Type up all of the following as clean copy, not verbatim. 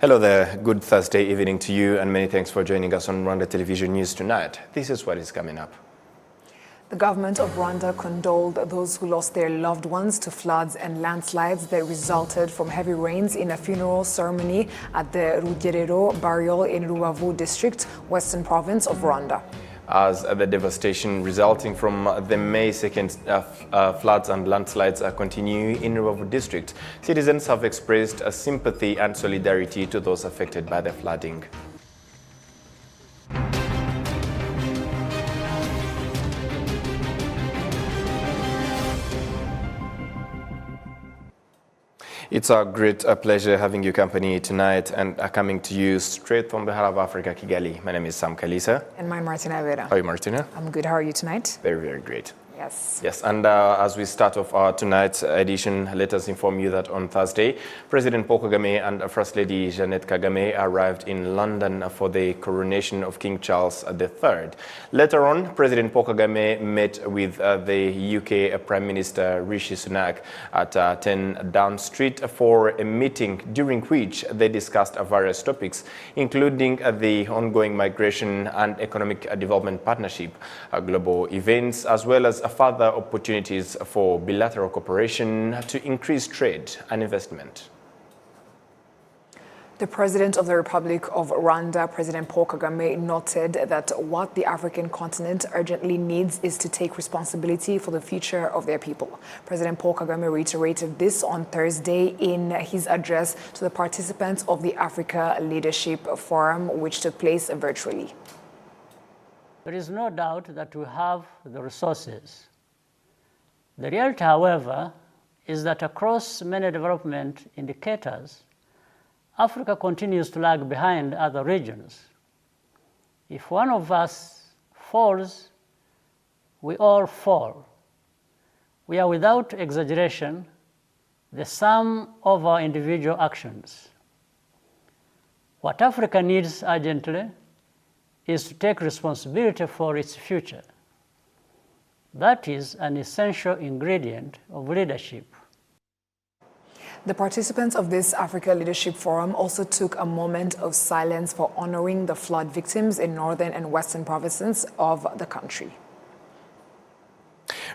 Hello there, good Thursday evening to you, and many thanks for joining us on Rwanda Television News tonight. This is what is coming up. The government of Rwanda condoled those who lost their loved ones to floods and landslides that resulted from heavy rains in a funeral ceremony at the Rwanda burial in Rubavu district, western province of Rwanda. As the devastation resulting from the May 2nd floods and landslides continue in Rwanda district, citizens have expressed sympathy and solidarity to those affected by the flooding. It's a great pleasure having you company tonight and coming to you straight from the heart of Africa, Kigali. My name is Sam Kalisa. And I'm Martina Vera. How are you, Martina? I'm good. How are you tonight? Very, very great. Yes. Yes, and as we start off tonight's edition, let us inform you that on Thursday, President Paul Kagame and First Lady Jeannette Kagame arrived in London for the coronation of King Charles III. Later on, President Paul Kagame met with the UK Prime Minister Rishi Sunak at 10 Down Street for a meeting during which they discussed various topics, including the ongoing migration and economic development partnership, global events, as well as further opportunities for bilateral cooperation to increase trade and investment. The President of the Republic of Rwanda, President Paul Kagame, noted that what the African continent urgently needs is to take responsibility for the future of their people. President Paul Kagame reiterated this on Thursday in his address to the participants of the Africa Leadership Forum, which took place virtually. There is no doubt that we have the resources. The reality, however, is that across many development indicators, Africa continues to lag behind other regions. If one of us falls, we all fall. We are, without exaggeration, the sum of our individual actions. What Africa needs urgently is to take responsibility for its future. That is an essential ingredient of leadership. The participants of this Africa Leadership Forum also took a moment of silence for honoring the flood victims in northern and western provinces of the country.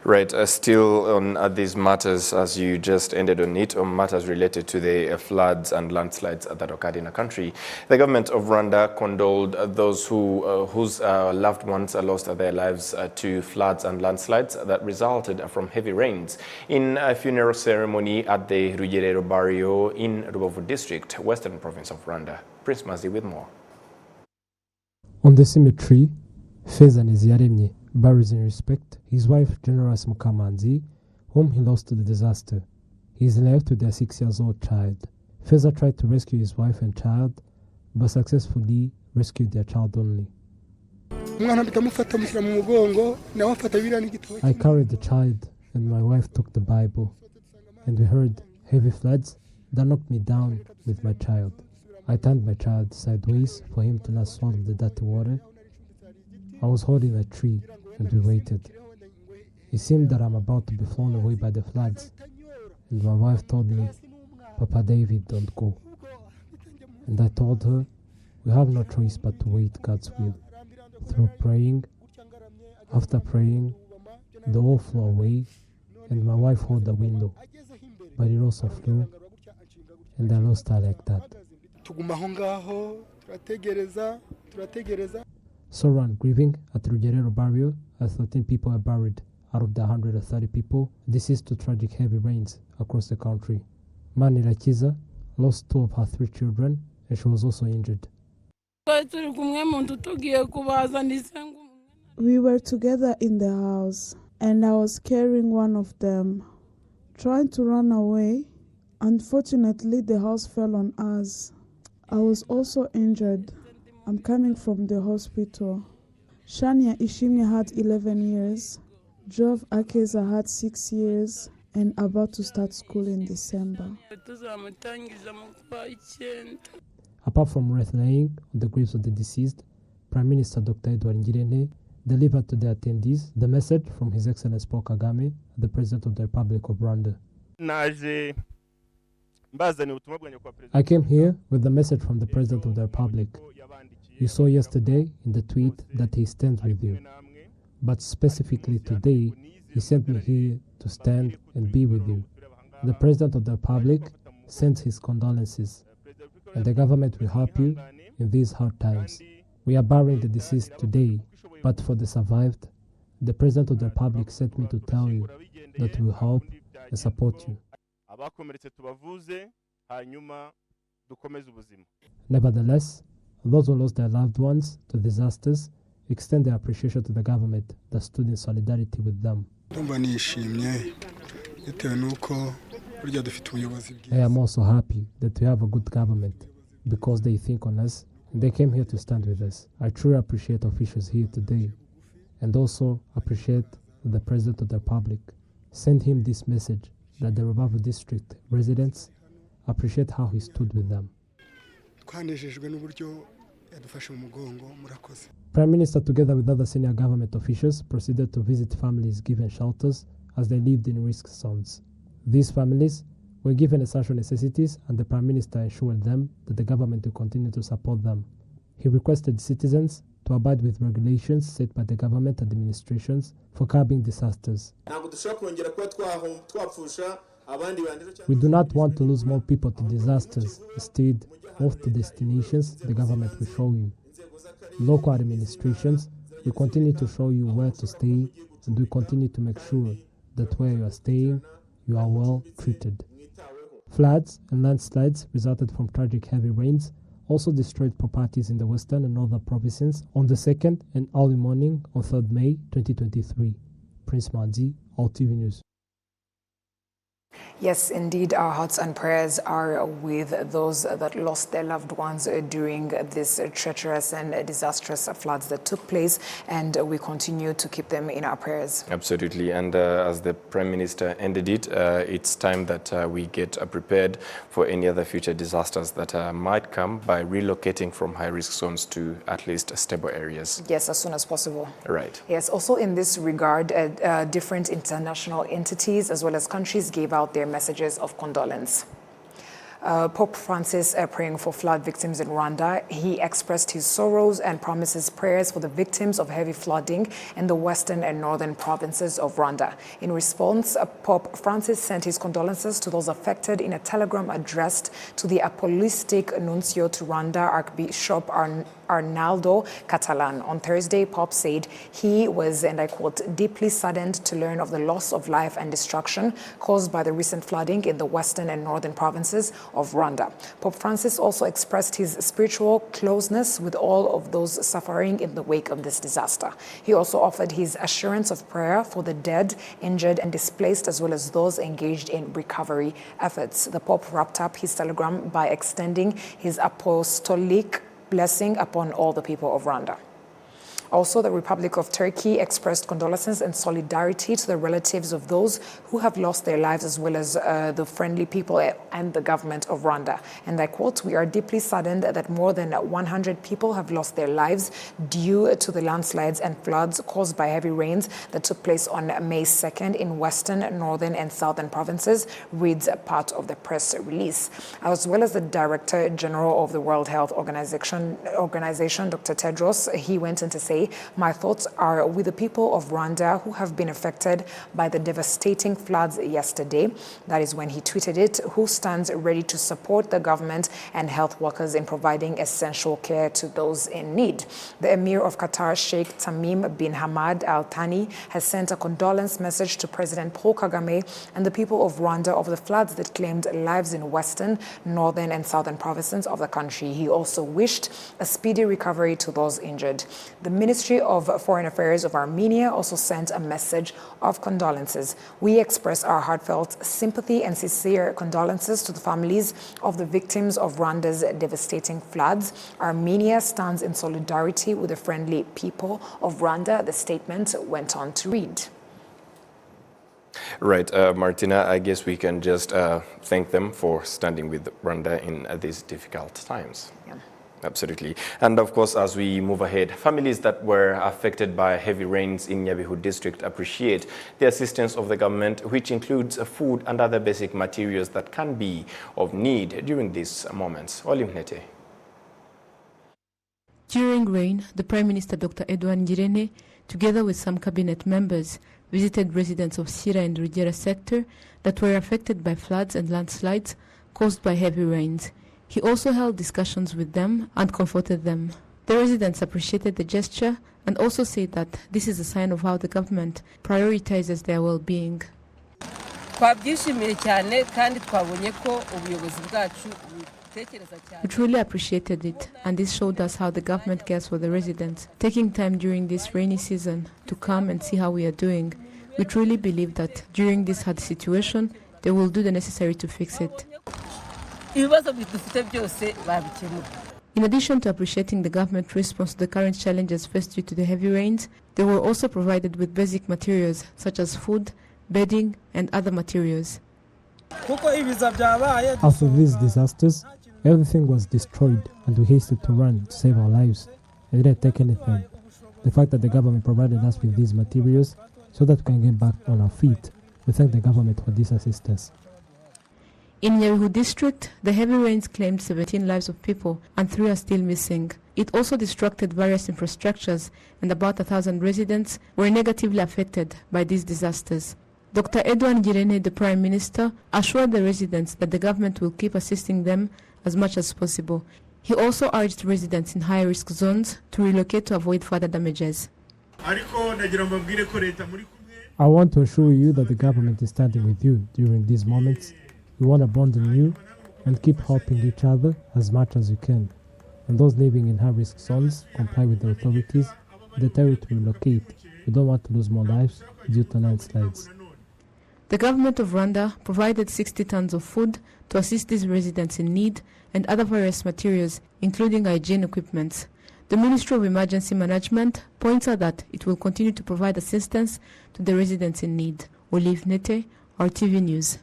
Right, still on these matters, as you just ended on it, on matters related to the floods and landslides that occurred in the country. The government of Rwanda condoled those whose loved ones lost their lives to floods and landslides that resulted from heavy rains in a funeral ceremony at the Rwanda burial in Rubavu district, western province of Rwanda. Prince Mazi with more. On the cemetery, Feza Niziyaremye buries in respect his wife Generous Mukamanzi, whom he lost to the disaster. He is left with their 6-year-old child. Feza tried to rescue his wife and child, but successfully rescued their child only. I carried the child, and my wife took the Bible, and we heard heavy floods that knocked me down with my child. I turned my child sideways for him to not swallow the dirty water. I was holding a tree, and we waited. It seemed that I'm about to be flown away by the floods, and my wife told me, "Papa David, don't go." And I told her, we have no choice but to wait God's will. Through praying, after praying, the wall flew away, and my wife held the window, but it also flew, and I lost her like that. Sorrow and grieving at the Rwanda burial, as 13 people are buried out of the 130 people. This is to tragic heavy rains across the country. Manirakiza lost 2 of her 3 children, and she was also injured. We were together in the house, and I was carrying one of them, trying to run away. Unfortunately, the house fell on us. I was also injured. I'm coming from the hospital. Shania Ishimia had 11 years. Jove Akeza had 6 years and about to start school in December. Apart from wreath-laying on the graves of the deceased, Prime Minister Dr. Edward Ngirente delivered to the attendees the message from His Excellency Paul Kagame, the President of the Republic of Rwanda. Naje I came here with the message from the President of the Republic. You saw yesterday in the tweet that he stands with you. But specifically today, he sent me here to stand and be with you. The President of the Republic sends his condolences, and the government will help you in these hard times. We are burying the deceased today, but for the survived, the President of the Republic sent me to tell you that we will help and support you. Nevertheless, those who lost their loved ones to disasters extend their appreciation to the government that stood in solidarity with them. I am also happy that we have a good government because they think on us and they came here to stand with us. I truly appreciate officials here today and also appreciate the President of the Republic. Send him this message that the Rubavu district residents appreciate how he stood with them. Prime Minister, together with other senior government officials, proceeded to visit families given shelters as they lived in risk zones. These families were given essential necessities, and the Prime Minister assured them that the government will continue to support them. He requested citizens to abide with regulations set by the government administrations for curbing disasters. We do not want to lose more people to disasters. Instead, move to destinations the government will show you. Local administrations will continue to show you where to stay, and will continue to make sure that where you are staying, you are well treated. Floods and landslides resulted from tragic heavy rains also destroyed properties in the western and northern provinces on the 2nd and early morning on 3rd May 2023. Prince Manzi, RwandaTV News. Yes, indeed, our hearts and prayers are with those that lost their loved ones during this treacherous and disastrous floods that took place, and we continue to keep them in our prayers. Absolutely, and as the Prime Minister ended it, it's time that we get prepared for any other future disasters that might come by relocating from high-risk zones to at least stable areas. Yes, as soon as possible. Right. Yes, also in this regard, different international entities as well as countries gave out their messages of condolence. Pope Francis praying for flood victims in Rwanda. He expressed his sorrows and promises prayers for the victims of heavy flooding in the western and northern provinces of Rwanda. In response, Pope Francis sent his condolences to those affected in a telegram addressed to the apostolic nuncio to Rwanda, Archbishop Arnaldo Catalan. On Thursday, Pope said he was, and I quote, deeply saddened to learn of the loss of life and destruction caused by the recent flooding in the western and northern provinces of Rwanda. Pope Francis also expressed his spiritual closeness with all of those suffering in the wake of this disaster. He also offered his assurance of prayer for the dead, injured, and displaced, as well as those engaged in recovery efforts. The Pope wrapped up his telegram by extending his apostolic blessing upon all the people of Rwanda. Also, the Republic of Turkey expressed condolences and solidarity to the relatives of those who have lost their lives, as well as the friendly people and the government of Rwanda. And I quote, "We are deeply saddened that more than 100 people have lost their lives due to the landslides and floods caused by heavy rains that took place on May 2nd in western, northern, and southern provinces," reads part of the press release. As well as the Director General of the World Health Organization, Dr. Tedros, he went on to say, "My thoughts are with the people of Rwanda who have been affected by the devastating floods yesterday." That is when he tweeted it, "Who stands ready to support the government and health workers in providing essential care to those in need." The Emir of Qatar, Sheikh Tamim bin Hamad Al Thani, has sent a condolence message to President Paul Kagame and the people of Rwanda over the floods that claimed lives in western, northern, and southern provinces of the country. He also wished a speedy recovery to those injured. The Ministry of Foreign Affairs of Armenia also sent a message of condolences. "We express our heartfelt sympathy and sincere condolences to the families of the victims of Rwanda's devastating floods. Armenia stands in solidarity with the friendly people of Rwanda," the statement went on to read. Right, Martina, I guess we can just thank them for standing with Rwanda in these difficult times. Yeah. Absolutely. And of course, as we move ahead, families that were affected by heavy rains in Nyabihu district appreciate the assistance of the government, which includes food and other basic materials that can be of need during these moments. Olimnete. During rain, the Prime Minister Dr. Edouard Ngirente, together with some cabinet members, visited residents of Sira and Rugera sector that were affected by floods and landslides caused by heavy rains. He also held discussions with them and comforted them. The residents appreciated the gesture and also said that this is a sign of how the government prioritizes their well-being. We truly appreciated it, and this showed us how the government cares for the residents, taking time during this rainy season to come and see how we are doing. We truly believe that during this hard situation, they will do the necessary to fix it. In addition to appreciating the government response to the current challenges faced due to the heavy rains, they were also provided with basic materials such as food, bedding, and other materials. After these disasters, everything was destroyed and we hasted to run to save our lives. I didn't take anything. The fact that the government provided us with these materials so that we can get back on our feet, we thank the government for this assistance. In Nyabihu district, the heavy rains claimed 17 lives of people and 3 are still missing. It also destructed various infrastructures and about 1,000 residents were negatively affected by these disasters. Dr. Edouard Ngirente, the Prime Minister, assured the residents that the government will keep assisting them as much as possible. He also urged residents in high-risk zones to relocate to avoid further damages. I want to assure you that the government is standing with you during these moments. We want to abandon you and keep helping each other as much as you can. And those living in high-risk zones comply with the authorities. The territory relocate. We don't want to lose more lives due to landslides. The government of Rwanda provided 60 tons of food to assist these residents in need and other various materials, including hygiene equipment. The Ministry of Emergency Management points out that it will continue to provide assistance to the residents in need. Olive Nete, RTV News.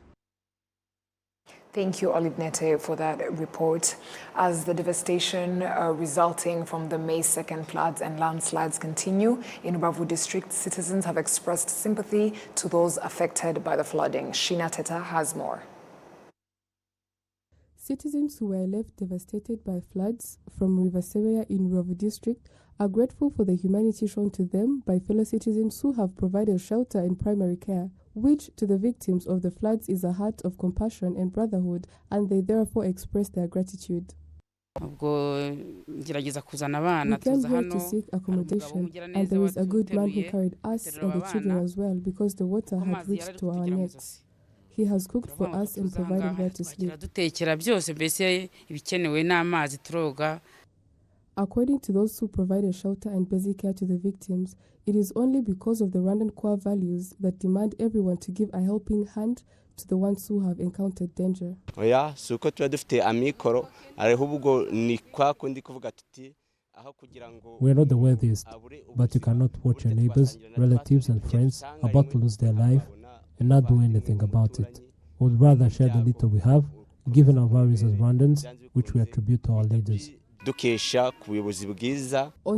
Thank you, Olive Nete, for that report. As the devastation resulting from the May 2nd floods and landslides continue in Rubavu district, citizens have expressed sympathy to those affected by the flooding. Shina Teta has more. Citizens who were left devastated by floods from River Sebeya in Rubavu district are grateful for the humanity shown to them by fellow citizens who have provided shelter and primary care, which to the victims of the floods is a heart of compassion and brotherhood, and they therefore express their gratitude. We came here to seek accommodation, and there is a good man who carried us and the children as well because the water had reached to our necks. He has cooked for us and provided where to sleep. According to those who provided shelter and basic care to the victims, it is only because of the Rwandan core values that demand everyone to give a helping hand to the ones who have encountered danger. We are not the wealthiest, but you cannot watch your neighbors, relatives and friends about to lose their life and not do anything about it. We would rather share the little we have, given our values as Rwandans, which we attribute to our leaders. On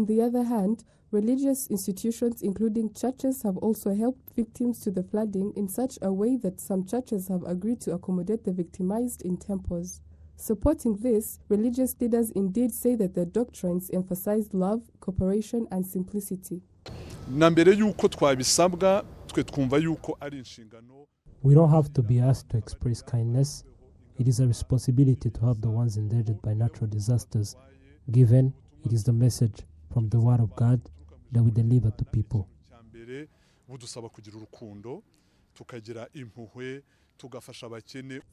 the other hand, religious institutions, including churches, have also helped victims to the flooding in such a way that some churches have agreed to accommodate the victimized in temples. Supporting this, religious leaders indeed say that their doctrines emphasize love, cooperation, and simplicity. We don't have to be asked to express kindness. It is a responsibility to help the ones endangered by natural disasters, given it is the message from the Word of God that we deliver to people.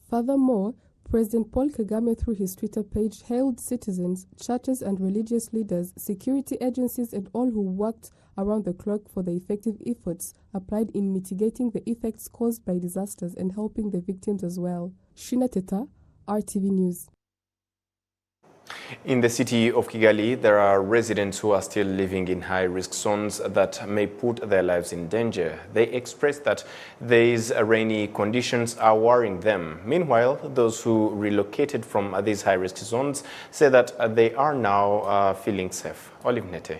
Furthermore, President Paul Kagame, through his Twitter page, hailed citizens, churches and religious leaders, security agencies and all who worked around the clock for the effective efforts applied in mitigating the effects caused by disasters and helping the victims as well. Shina Teta, RTV News. In the city of Kigali, there are residents who are still living in high-risk zones that may put their lives in danger. They express that these rainy conditions are worrying them. Meanwhile, those who relocated from these high-risk zones say that they are now feeling safe. Olive Nete.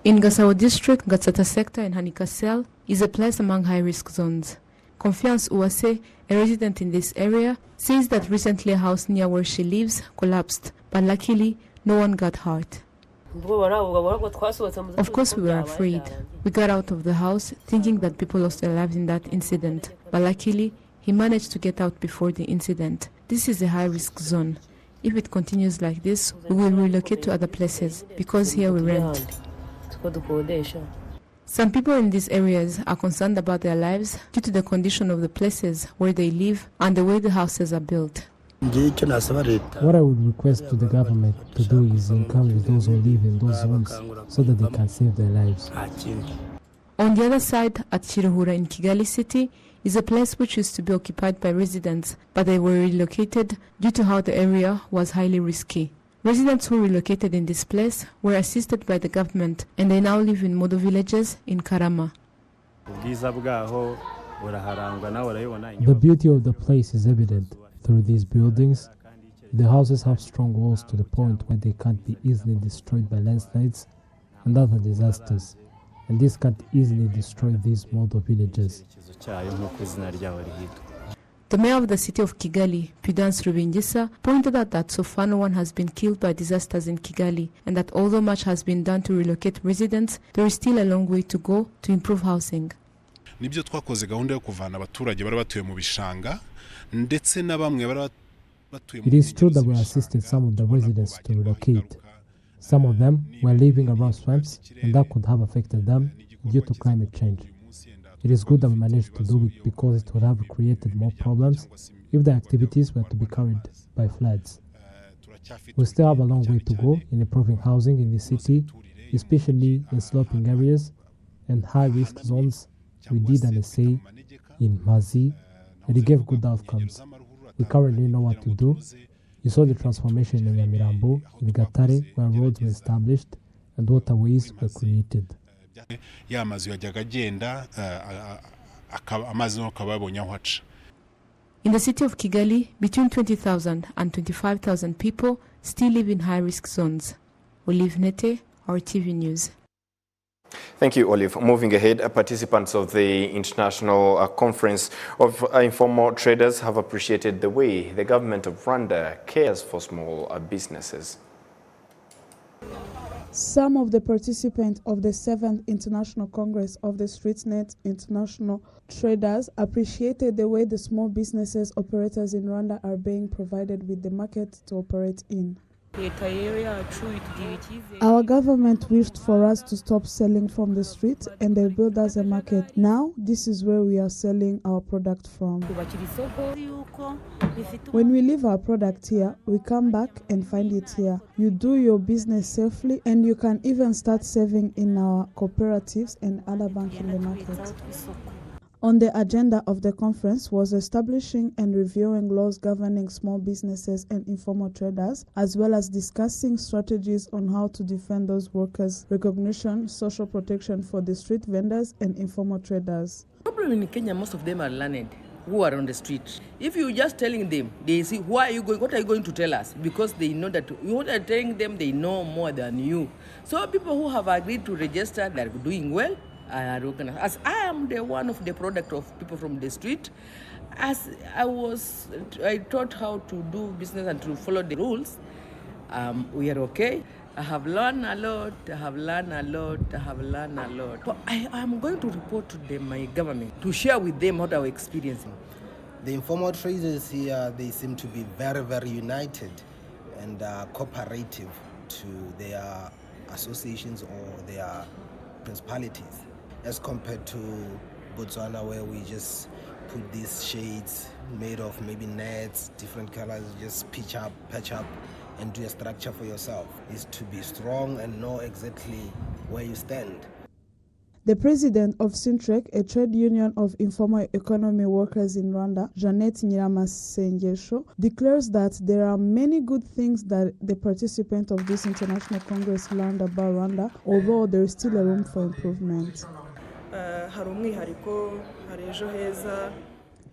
In Gasabo district, Gatsata sector in Hanikasel is a place among high-risk zones. Confiance Uwase, a resident in this area, says that recently a house near where she lives collapsed, but luckily no one got hurt. Of course we were afraid. We got out of the house thinking that people lost their lives in that incident, but luckily he managed to get out before the incident. This is a high-risk zone. If it continues like this, we will relocate to other places because here we rent. Some people in these areas are concerned about their lives due to the condition of the places where they live and the way the houses are built. What I would request to the government to do is encourage those who live in those zones so that they can save their lives. On the other side, at Chiruhura in Kigali city, is a place which used to be occupied by residents, but they were relocated due to how the area was highly risky. Residents who relocated in this place were assisted by the government, and they now live in model villages in Karama. The beauty of the place is evident through these buildings. The houses have strong walls to the point where they can't be easily destroyed by landslides and other disasters, and this can't easily destroy these model villages. The mayor of the city of Kigali, Prudence Rubingisa, pointed out that so far no one has been killed by disasters in Kigali, and that although much has been done to relocate residents, there is still a long way to go to improve housing. Nibyo twakoze gahunda yo kuvana abaturage bari batuye mu bishanga ndetse na bamwe bari batuye. It is true that we assisted some of the residents to relocate. Some of them were living around swamps, and that could have affected them due to climate change. It is good that we managed to do it because it would have created more problems if the activities were to be carried by floods. We still have a long way to go in improving housing in the city, especially in sloping areas and high-risk zones. We did an essay in Mazi, and it gave good outcomes. We currently know what to do. You saw the transformation in Nyamirambo, in Gatare, where roads were established and waterways were created. Ya mazu yajyaga agenda amazi akaba yabonye aho aca. In the city of Kigali, between 20,000 and 25,000 people still live in high-risk zones. Olive Nete, RTV News. Thank you, Olive. Moving ahead, participants of the International Conference of Informal Traders have appreciated the way the government of Rwanda cares for small businesses. Some of the participants of the 7th International Congress of the StreetNet International Traders appreciated the way the small businesses operators in Rwanda are being provided with the market to operate in. Our government wished for us to stop selling from the street, and they built us a market. Now, this is where we are selling our product from. When we leave our product here, we come back and find it here. You do your business safely, and you can even start saving in our cooperatives and other banks in the market. On the agenda of the conference was establishing and reviewing laws governing small businesses and informal traders, as well as discussing strategies on how to defend those workers, recognition, social protection for the street vendors and informal traders. The problem in Kenya, most of them are learned who are on the street. If you just telling them, they see, why are you going, what are you going to tell us? Because they know that you are telling them they know more than you. So people who have agreed to register, they're doing well. As I am the one of the product of people from the street, as I taught how to do business and to follow the rules. We are okay. I have learned a lot. But I am going to report to my government to share with them what our experiencing. The informal traders here, they seem to be very, very united and cooperative to their associations or their principalities, as compared to Botswana, where we just put these shades made of maybe nets, different colors, just patch up and do a structure for yourself. Is to be strong and know exactly where you stand. The president of Sintrec, a trade union of informal economy workers in Rwanda, Jeannette Nyiramasengesho, declares that there are many good things that the participants of this international congress learned about Rwanda, although there is still a room for improvement.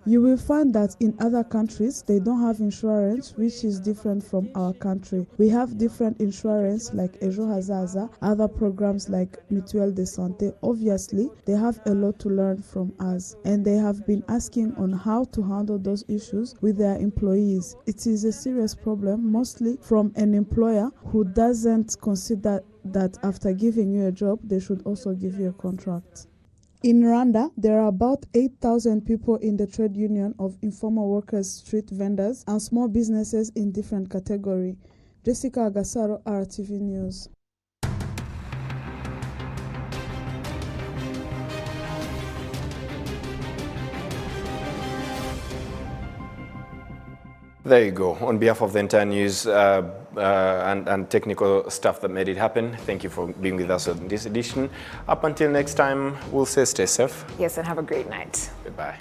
You will find that in other countries, they don't have insurance, which is different from our country. We have different insurance like Ejo Hazaza, other programs like Mutuelle de Santé. Obviously, they have a lot to learn from us, and they have been asking on how to handle those issues with their employees. It is a serious problem, mostly from an employer who doesn't consider that after giving you a job, they should also give you a contract. In Rwanda, there are about 8,000 people in the trade union of informal workers, street vendors, and small businesses in different categories. Jessica Agasaro, RTV News. There you go. On behalf of the entire news and technical staff that made it happen, thank you for being with us on this edition. Up until next time, we'll say stay safe. Yes, and have a great night. Goodbye.